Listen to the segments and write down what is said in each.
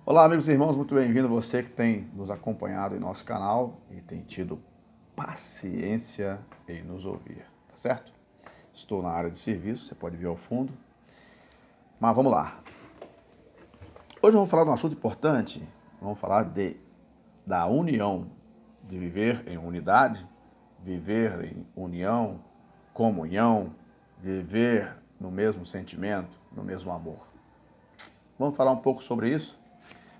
Olá, amigos e irmãos, muito bem-vindo você que tem nos acompanhado em nosso canal e tem tido paciência em nos ouvir, tá certo? Estou na área de serviço, você pode ver ao fundo, mas vamos lá. Hoje vamos falar de um assunto importante, vamos falar da união, de viver em unidade, viver em união, comunhão, viver no mesmo sentimento, no mesmo amor. Vamos falar um pouco sobre isso?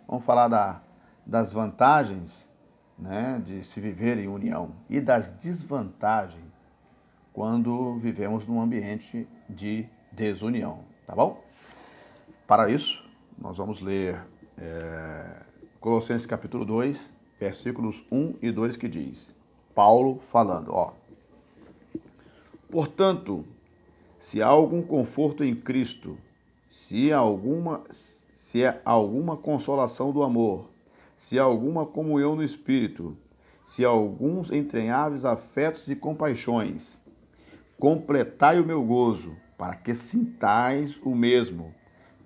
Vamos falar das vantagens, né, de se viver em união e das desvantagens quando vivemos num ambiente de desunião, tá bom? Para isso, nós vamos ler Colossenses capítulo 2, versículos 1 e 2 que diz, Paulo falando, portanto, se há algum conforto em Cristo, se há alguma consolação do amor, se há alguma comunhão no Espírito, se há alguns entranháveis afetos e compaixões, completai o meu gozo, para que sintais o mesmo,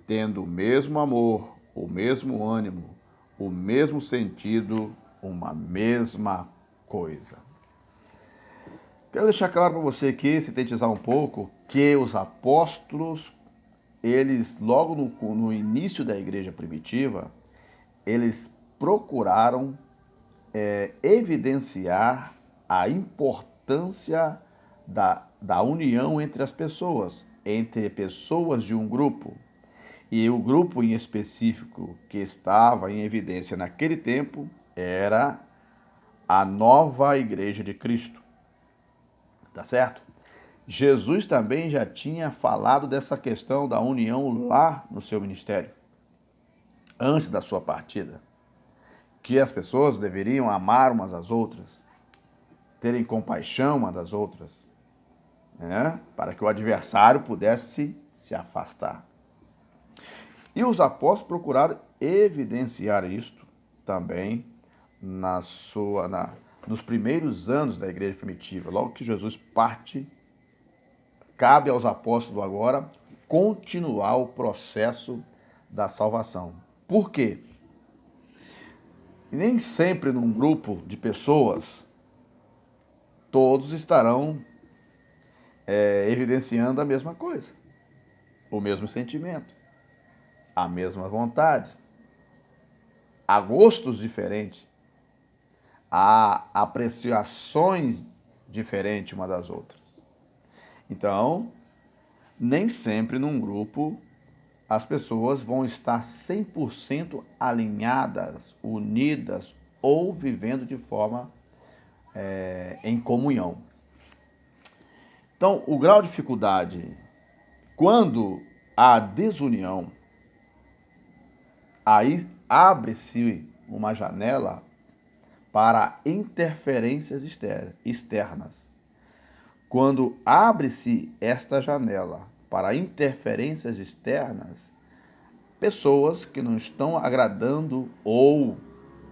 tendo o mesmo amor, o mesmo ânimo, o mesmo sentido, uma mesma coisa. Quero deixar claro para você aqui, sintetizar um pouco, que os apóstolos, eles logo no início da igreja primitiva, eles procuraram evidenciar a importância da união entre as pessoas, entre pessoas de um grupo. E o grupo em específico que estava em evidência naquele tempo era a nova igreja de Cristo. Tá certo? Jesus também já tinha falado dessa questão da união lá no seu ministério, antes da sua partida, que as pessoas deveriam amar umas às outras, terem compaixão umas das outras, né? Para que o adversário pudesse se afastar. E os apóstolos procuraram evidenciar isto também nos primeiros anos da igreja primitiva. Logo que Jesus parte, cabe aos apóstolos agora continuar o processo da salvação. Por quê? Nem sempre num grupo de pessoas todos estarão evidenciando a mesma coisa, o mesmo sentimento, a mesma vontade. Há gostos diferentes, há apreciações diferentes uma das outras. Então, nem sempre num grupo as pessoas vão estar 100% alinhadas, unidas ou vivendo de forma em comunhão. Então, o grau de dificuldade, quando há desunião, aí abre-se uma janela para interferências externas. Quando abre-se esta janela para interferências externas, pessoas que não estão agradando ou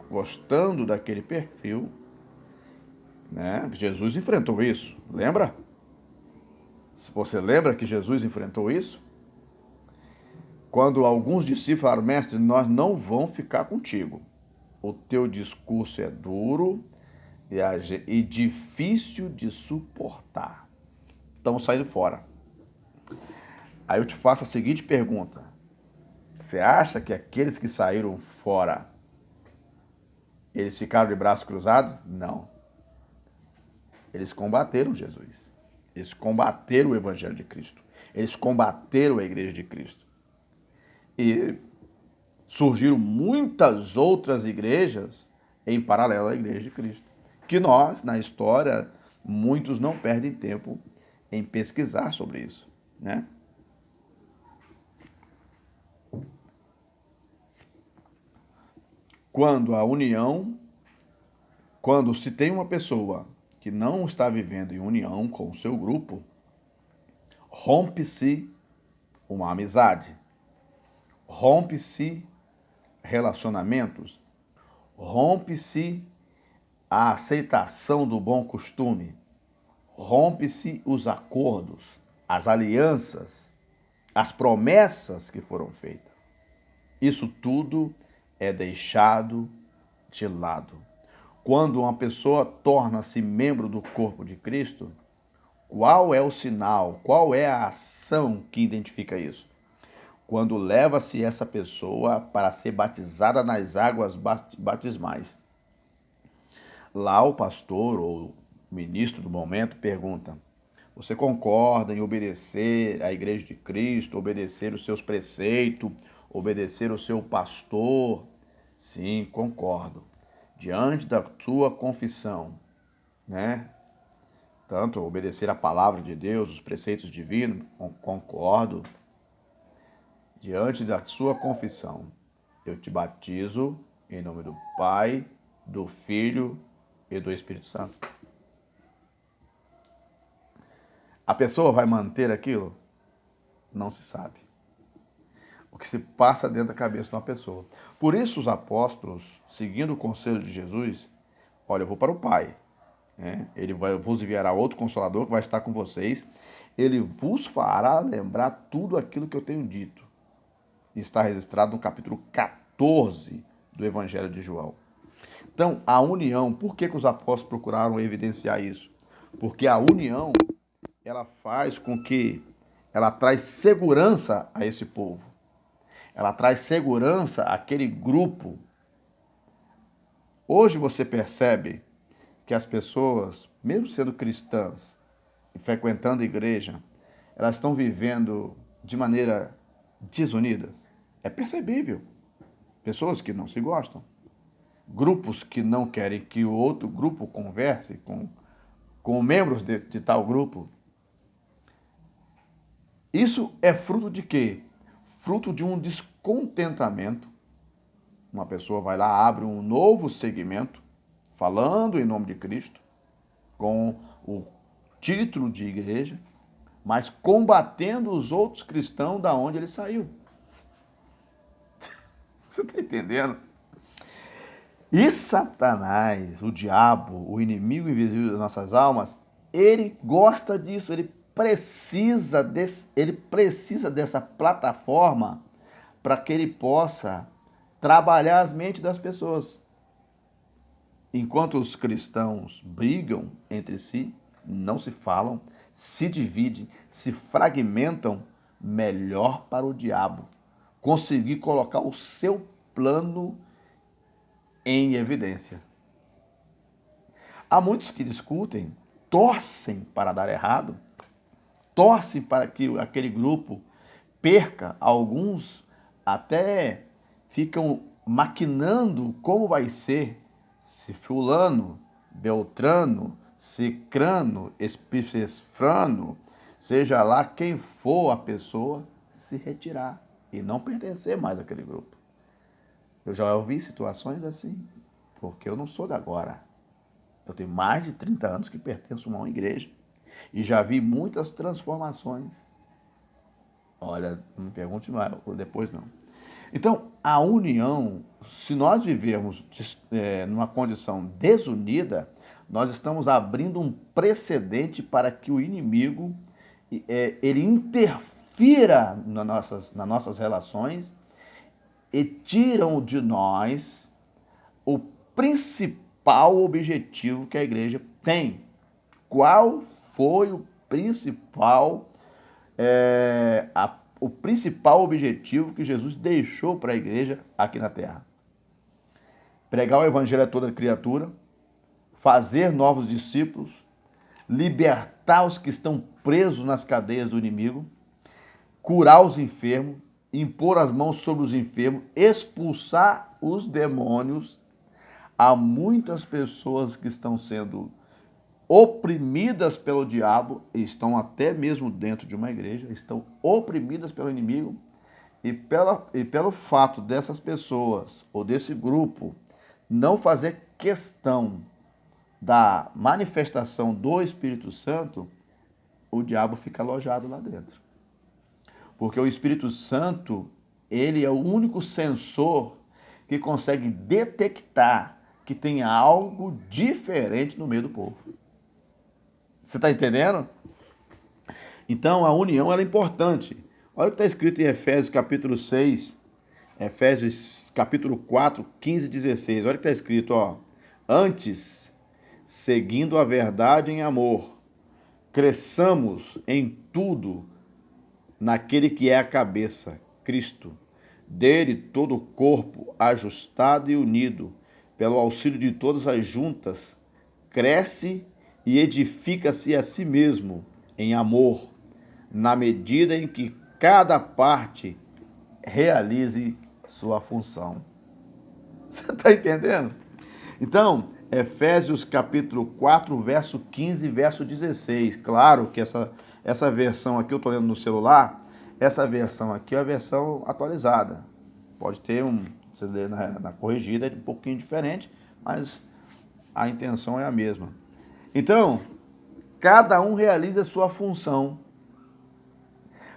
gostando daquele perfil, né? Jesus enfrentou isso, lembra? Se você lembra que Jesus enfrentou isso? Quando alguns discípulos falaram, mestre, nós não vamos ficar contigo. O teu discurso é duro e difícil de suportar. Estamos saindo fora. Aí eu te faço a seguinte pergunta. Você acha que aqueles que saíram fora, eles ficaram de braço cruzado? Não. Eles combateram Jesus. Eles combateram o Evangelho de Cristo. Eles combateram a Igreja de Cristo. E surgiram muitas outras igrejas em paralelo à Igreja de Cristo. Que nós, na história, muitos não perdem tempo em pesquisar sobre isso, né? Quando se tem uma pessoa que não está vivendo em união com o seu grupo, rompe-se uma amizade, rompe-se relacionamentos, rompe-se a aceitação do bom costume, rompe-se os acordos, as alianças, as promessas que foram feitas. Isso tudo é deixado de lado. Quando uma pessoa torna-se membro do corpo de Cristo, qual é o sinal, qual é a ação que identifica isso? Quando leva-se essa pessoa para ser batizada nas águas batismais. Lá o pastor ou ministro do momento pergunta: você concorda em obedecer à Igreja de Cristo, obedecer os seus preceitos, obedecer o seu pastor? Sim, concordo. Diante da tua confissão, né? Tanto obedecer a palavra de Deus, os preceitos divinos, concordo. Diante da sua confissão, eu te batizo em nome do Pai, do Filho e do Espírito Santo. A pessoa vai manter aquilo? Não se sabe. O que se passa dentro da cabeça de uma pessoa. Por isso os apóstolos, seguindo o conselho de Jesus, olha, eu vou para o Pai. Ele vos enviará outro Consolador que vai estar com vocês. Ele vos fará lembrar tudo aquilo que eu tenho dito. Está registrado no capítulo 14 do Evangelho de João. Então, a união, por que os apóstolos procuraram evidenciar isso? Porque a união, ela faz com que ela traz segurança a esse povo. Ela traz segurança àquele grupo. Hoje você percebe que as pessoas, mesmo sendo cristãs e frequentando a igreja, elas estão vivendo de maneira desunidas. É percebível. Pessoas que não se gostam. Grupos que não querem que o outro grupo converse com membros de tal grupo. Isso é fruto de quê? Fruto de um descontentamento. Uma pessoa vai lá, abre um novo segmento, falando em nome de Cristo, com o título de igreja, mas combatendo os outros cristãos da onde ele saiu. Você está entendendo? E Satanás, o diabo, o inimigo invisível das nossas almas, ele gosta disso, ele precisa dessa plataforma para que ele possa trabalhar as mentes das pessoas. Enquanto os cristãos brigam entre si, não se falam, se dividem, se fragmentam, melhor para o diabo conseguir colocar o seu plano em evidência. Há muitos que discutem, torcem para dar errado, torcem para que aquele grupo perca, alguns até ficam maquinando como vai ser se fulano, beltrano, cicrano, espicefrano, seja lá quem for a pessoa, se retirar e não pertencer mais àquele grupo. Eu já ouvi situações assim, porque eu não sou de agora. Eu tenho mais de 30 anos que pertenço a uma igreja e já vi muitas transformações. Olha, não me pergunte mais, depois não. Então, a união, se nós vivermos numa condição desunida, nós estamos abrindo um precedente para que o inimigo ele interfira nas nossas relações e tiram de nós o principal objetivo que a igreja tem. Qual foi o principal o principal objetivo que Jesus deixou para a igreja aqui na terra? Pregar o evangelho a toda criatura, fazer novos discípulos, libertar os que estão presos nas cadeias do inimigo, curar os enfermos, impor as mãos sobre os enfermos, expulsar os demônios. Há muitas pessoas que estão sendo oprimidas pelo diabo, e estão até mesmo dentro de uma igreja, estão oprimidas pelo inimigo, e pelo fato dessas pessoas, ou desse grupo, não fazer questão da manifestação do Espírito Santo, o diabo fica alojado lá dentro. Porque o Espírito Santo, ele é o único sensor que consegue detectar que tem algo diferente no meio do povo. Você está entendendo? Então, a união ela é importante. Olha o que está escrito em Efésios capítulo 6, Efésios capítulo 4, 15 e 16. Olha o que está escrito, ó. Antes, seguindo a verdade em amor, cresçamos em tudo naquele que é a cabeça, Cristo. Dele todo o corpo, ajustado e unido, pelo auxílio de todas as juntas, cresce e edifica-se a si mesmo em amor, na medida em que cada parte realize sua função. Você está entendendo? Então, Efésios capítulo 4, verso 15 e verso 16. Claro que essa versão aqui, eu estou lendo no celular, essa versão aqui é a versão atualizada. Pode ter você lê na corrigida, é um pouquinho diferente, mas a intenção é a mesma. Então, cada um realiza a sua função.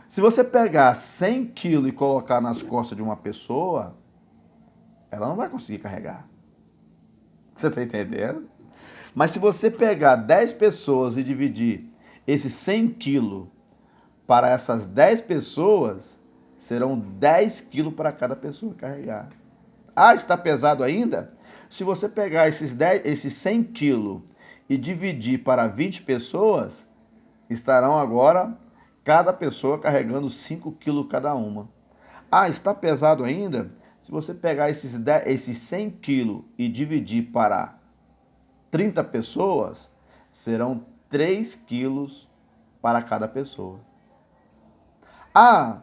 Se você pegar 100 quilos e colocar nas costas de uma pessoa, ela não vai conseguir carregar. Você está entendendo? Mas se você pegar 10 pessoas e dividir esses 100 quilos para essas 10 pessoas, serão 10 quilos para cada pessoa carregar. Ah, está pesado ainda? Se você pegar esses 100 quilos e dividir para 20 pessoas, estarão agora cada pessoa carregando 5 quilos cada uma. Ah, está pesado ainda? Se você pegar esses 100 quilos e dividir para 30 pessoas, serão 3 quilos para cada pessoa. Ah,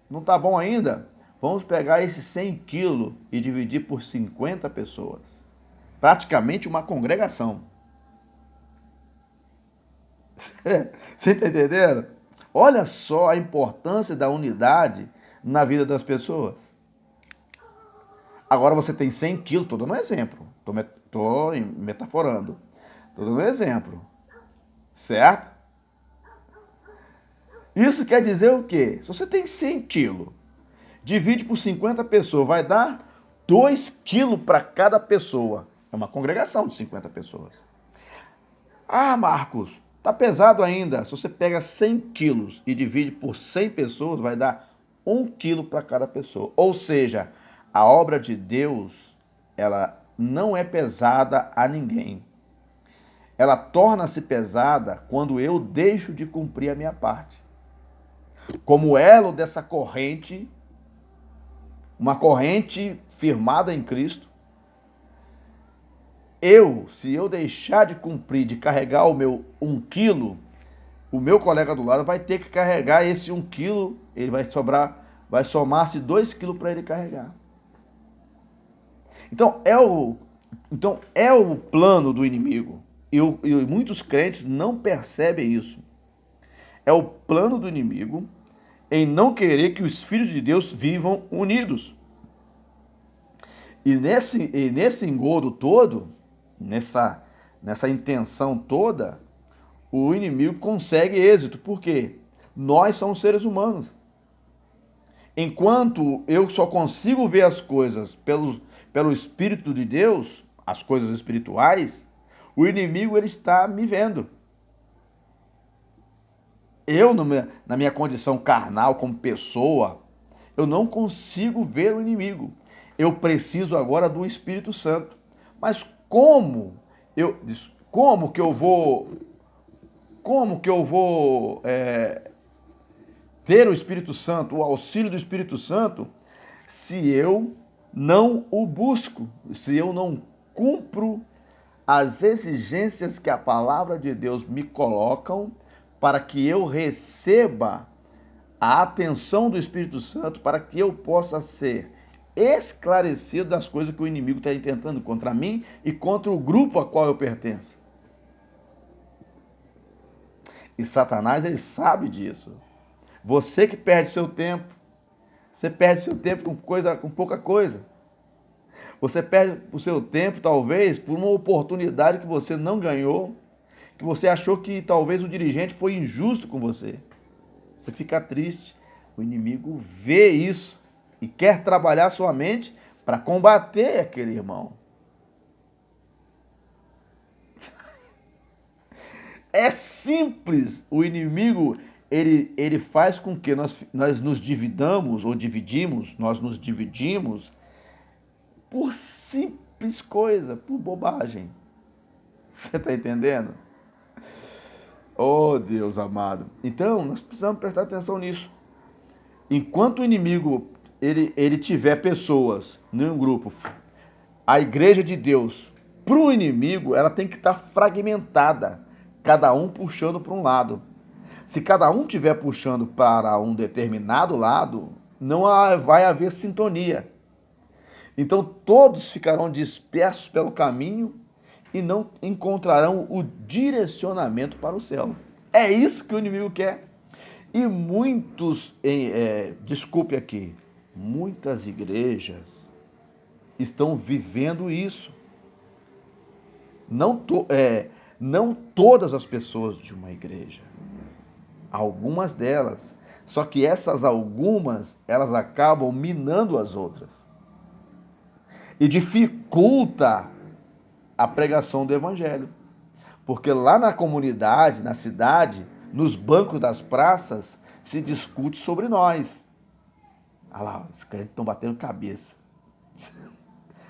não está bom ainda? Vamos pegar esses 100 quilos e dividir por 50 pessoas. Praticamente uma congregação. Você está entendendo? Olha só a importância da unidade na vida das pessoas. Agora você tem 100 quilos, estou dando um exemplo. Estou metaforando. Estou dando um exemplo. Certo? Isso quer dizer o quê? Se você tem 100 quilos, divide por 50 pessoas, vai dar 2 quilos para cada pessoa. É uma congregação de 50 pessoas. Ah, Marcos, tá pesado ainda. Se você pega 100 quilos e divide por 100 pessoas, vai dar 1 quilo para cada pessoa. Ou seja, a obra de Deus, ela não é pesada a ninguém. Ela torna-se pesada quando eu deixo de cumprir a minha parte. Como elo dessa corrente, uma corrente firmada em Cristo, se eu deixar de cumprir, de carregar o meu 1 quilo, o meu colega do lado vai ter que carregar esse 1 quilo, ele vai somar-se 2 quilos para ele carregar. Então é o plano do inimigo. E muitos crentes não percebem isso. É o plano do inimigo em não querer que os filhos de Deus vivam unidos. E nesse engodo todo, nessa intenção toda, o inimigo consegue êxito. Por quê? Nós somos seres humanos. Enquanto eu só consigo ver as coisas pelo Espírito de Deus, as coisas espirituais, o inimigo ele está me vendo. Eu, na minha condição carnal, como pessoa, eu não consigo ver o inimigo. Eu preciso agora do Espírito Santo. Mas como que eu vou ter o Espírito Santo, o auxílio do Espírito Santo, se eu não o busco, se eu não cumpro as exigências que a palavra de Deus me colocam para que eu receba a atenção do Espírito Santo, para que eu possa ser esclarecido das coisas que o inimigo está intentando contra mim e contra o grupo a qual eu pertenço. E Satanás, ele sabe disso. Você que perde seu tempo, você perde seu tempo com pouca coisa. Você perde o seu tempo, talvez, por uma oportunidade que você não ganhou, que você achou que talvez o dirigente foi injusto com você. Você fica triste. O inimigo vê isso e quer trabalhar sua mente para combater aquele irmão. É simples o inimigo ele faz com que nós nos dividamos, ou dividimos, nós nos dividimos por simples coisa, por bobagem. Você está entendendo? Oh, Deus amado. Então, nós precisamos prestar atenção nisso. Enquanto o inimigo ele tiver pessoas em um grupo, a igreja de Deus, para o inimigo, ela tem que estar fragmentada, cada um puxando para um lado. Se cada um estiver puxando para um determinado lado, não vai haver sintonia. Então todos ficarão dispersos pelo caminho e não encontrarão o direcionamento para o céu. É isso que o inimigo quer. E muitos, desculpe aqui, muitas igrejas estão vivendo isso. Não todas as pessoas de uma igreja, algumas delas. Só que essas algumas, elas acabam minando as outras. E dificulta a pregação do evangelho. Porque lá na comunidade, na cidade, nos bancos das praças, se discute sobre nós. Olha lá, os crentes estão batendo cabeça.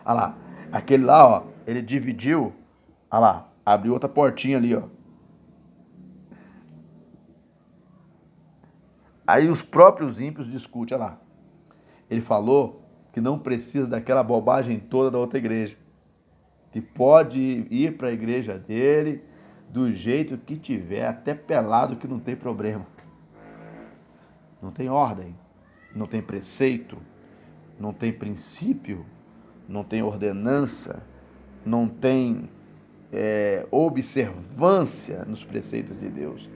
Olha lá, aquele lá, ó, ele dividiu. Olha lá, abriu outra portinha ali, ó. Aí os próprios ímpios discutem, olha lá. Ele falou que não precisa daquela bobagem toda da outra igreja. Que pode ir para a igreja dele do jeito que tiver, até pelado, que não tem problema. Não tem ordem, não tem preceito, não tem princípio, não tem ordenança, não tem observância nos preceitos de Deus.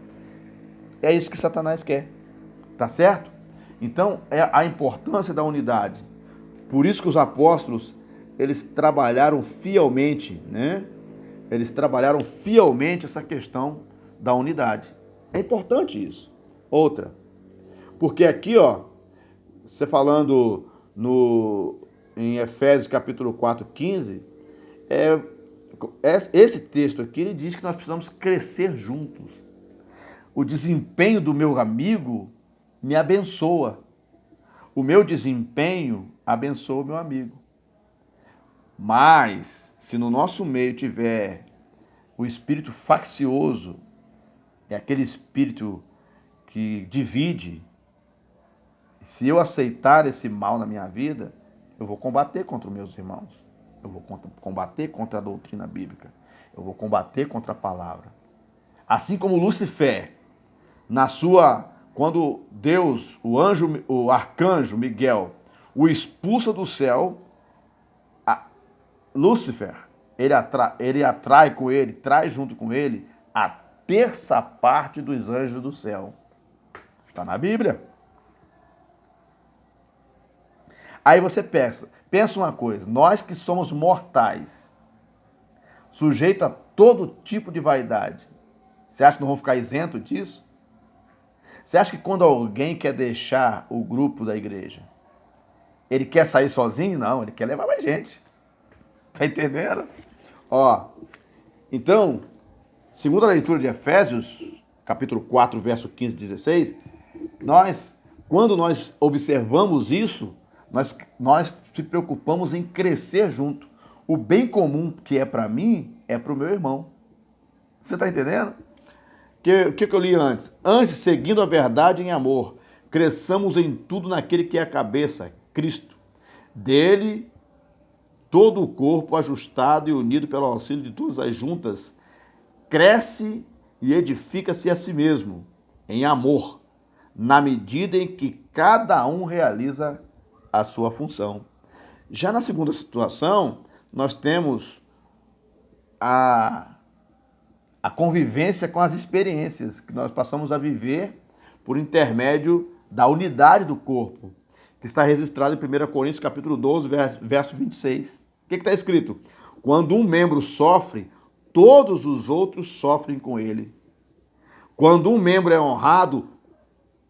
É isso que Satanás quer, tá certo? Então, é a importância da unidade. Por isso que os apóstolos, eles trabalharam fielmente, né? Eles trabalharam fielmente essa questão da unidade. É importante isso. Outra, porque aqui, ó, você falando em Efésios capítulo 4, 15, esse texto aqui, ele diz que nós precisamos crescer juntos. O desempenho do meu amigo me abençoa. O meu desempenho abençoa o meu amigo. Mas, se no nosso meio tiver o espírito faccioso, é aquele espírito que divide, se eu aceitar esse mal na minha vida, eu vou combater contra os meus irmãos. Eu vou combater contra a doutrina bíblica. Eu vou combater contra a palavra. Assim como Lúcifer, quando Deus, o arcanjo Miguel, o expulsa do céu, Lúcifer, ele atrai com ele, traz junto com ele a terça parte dos anjos do céu. Está na Bíblia. Aí você pensa uma coisa, nós que somos mortais, sujeitos a todo tipo de vaidade, você acha que não vão ficar isento disso? Você acha que quando alguém quer deixar o grupo da igreja, ele quer sair sozinho? Não, ele quer levar mais gente. Tá entendendo? Ó, então, segundo a leitura de Efésios, capítulo 4, verso 15 e 16, quando nós observamos isso, nós se preocupamos em crescer junto. O bem comum que é para mim, é para o meu irmão. Você tá entendendo? O que eu li antes? Antes, seguindo a verdade em amor, cresçamos em tudo naquele que é a cabeça, Cristo. Dele, todo o corpo, ajustado e unido pelo auxílio de todas as juntas, cresce e edifica-se a si mesmo, em amor, na medida em que cada um realiza a sua função. Já na segunda situação, nós temos a convivência com as experiências que nós passamos a viver por intermédio da unidade do corpo, que está registrado em 1 Coríntios capítulo 12, verso 26. O que está escrito? Quando um membro sofre, todos os outros sofrem com ele. Quando um membro é honrado,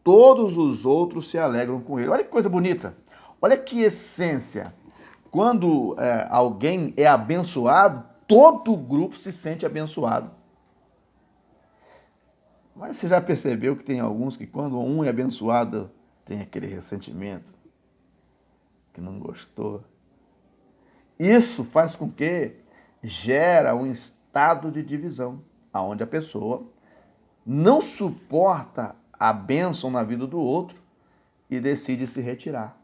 todos os outros se alegram com ele. Olha que coisa bonita. Olha que essência. Quando alguém é abençoado, todo o grupo se sente abençoado. Mas você já percebeu que tem alguns que quando um é abençoado, tem aquele ressentimento, que não gostou. Isso faz com que gera um estado de divisão, aonde a pessoa não suporta a bênção na vida do outro e decide se retirar.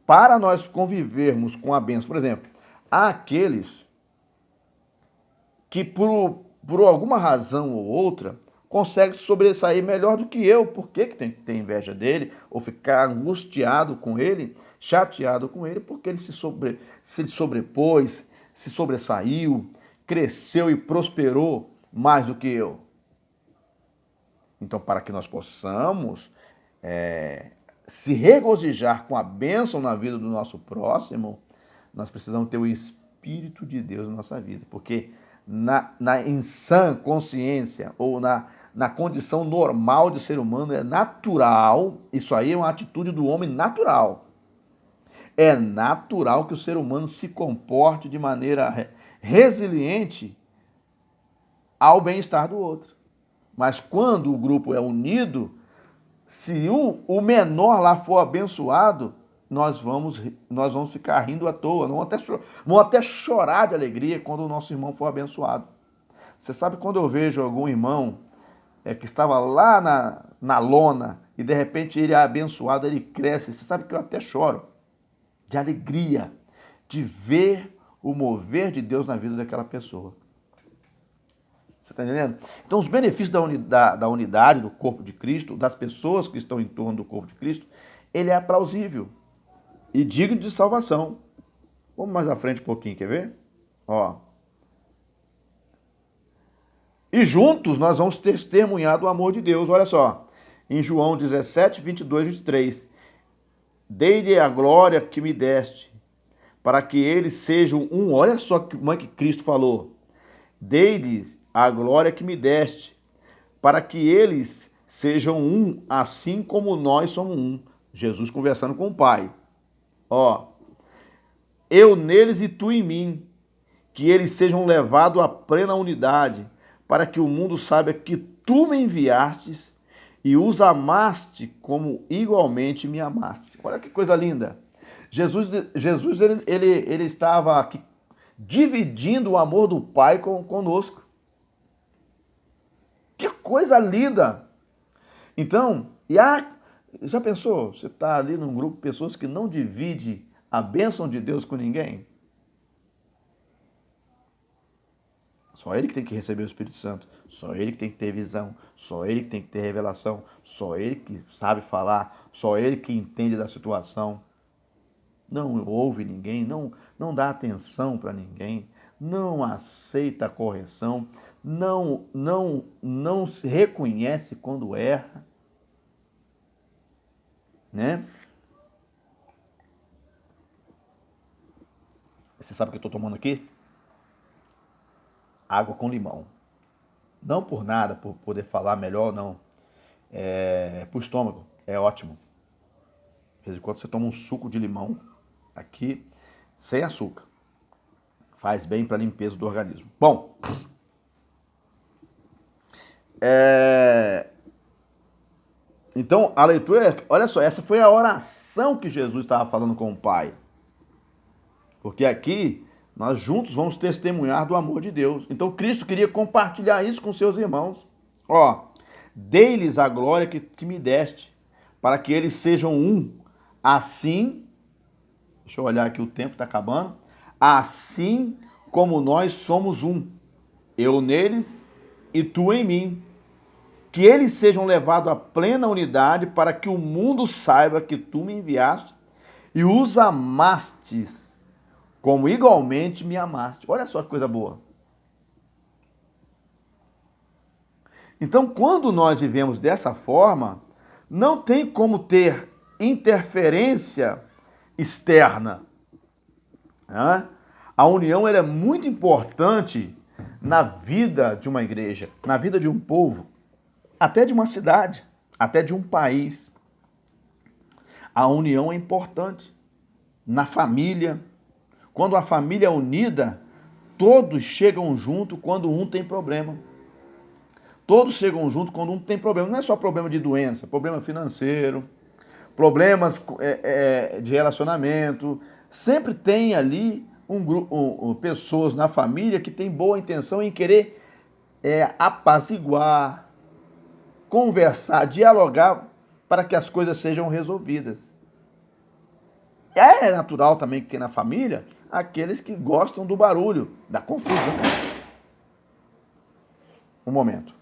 Para nós convivermos com a bênção, por exemplo, há aqueles que por alguma razão ou outra conseguem sobressair melhor do que eu. Por que tem que ter inveja dele ou ficar angustiado com ele, chateado com ele? Porque ele se sobrepôs, se sobressaiu, cresceu e prosperou mais do que eu. Então, para que nós possamos se regozijar com a bênção na vida do nosso próximo, nós precisamos ter o Espírito de Deus na nossa vida. Porque em sã consciência ou na condição normal de ser humano é natural, isso aí é uma atitude do homem natural. É natural que o ser humano se comporte de maneira resiliente ao bem-estar do outro. Mas quando o grupo é unido, se o menor lá for abençoado, nós vamos ficar rindo à toa, vamos até chorar de alegria quando o nosso irmão for abençoado. Você sabe quando eu vejo algum irmão que estava lá na lona e de repente ele é abençoado, ele cresce, você sabe que eu até choro de alegria de ver o mover de Deus na vida daquela pessoa. Você está entendendo? Então, os benefícios da unidade do corpo de Cristo, das pessoas que estão em torno do corpo de Cristo, ele é plausível e digno de salvação. Vamos mais à frente um pouquinho, quer ver? Ó. E juntos nós vamos testemunhar do amor de Deus. Olha só, em João 17, 22, 23. Dei-lhe a glória que me deste, para que eles sejam um. Olha só como é que Cristo falou. Dei-lhes a glória que me deste, para que eles sejam um, assim como nós somos um. Jesus conversando com o Pai. Ó, eu neles e tu em mim, que eles sejam levados à plena unidade, para que o mundo saiba que tu me enviastes e os amaste como igualmente me amaste. Olha que coisa linda. Jesus ele estava aqui dividindo o amor do Pai conosco. Que coisa linda! Então, já pensou? Você está ali num grupo de pessoas que não divide a bênção de Deus com ninguém? Só ele que tem que receber o Espírito Santo, só ele que tem que ter visão, só ele que tem que ter revelação, só ele que sabe falar, só ele que entende da situação. Não ouve ninguém, não dá atenção para ninguém, não aceita a correção, não se reconhece quando erra, né? Você sabe o que eu estou tomando aqui? Água com limão. Não por nada, por poder falar melhor, não. Pro estômago, é ótimo. De vez em quando você toma um suco de limão aqui, sem açúcar. Faz bem para a limpeza do organismo. Bom, então a leitura, olha só, essa foi a oração que Jesus estava falando com o Pai. Porque aqui nós juntos vamos testemunhar do amor de Deus. Então Cristo queria compartilhar isso com seus irmãos. Ó, dei-lhes a glória que me deste, para que eles sejam um. Assim, deixa eu olhar aqui, o tempo está acabando. Assim como nós somos um, eu neles e tu em mim. Que eles sejam levados à plena unidade, para que o mundo saiba que tu me enviaste e os amastes como igualmente me amaste. Olha só que coisa boa. Então, quando nós vivemos dessa forma, não tem como ter interferência externa. Né? A união ela é muito importante na vida de uma igreja, na vida de um povo, até de uma cidade, até de um país. A união é importante na família. Quando a família é unida, todos chegam junto quando um tem problema. Todos chegam junto quando um tem problema. Não é só problema de doença, problema financeiro, problemas de relacionamento. Sempre tem ali um grupo, pessoas na família que tem boa intenção em querer apaziguar, conversar, dialogar para que as coisas sejam resolvidas. É natural também que tem na família aqueles que gostam do barulho, da confusão. Um momento.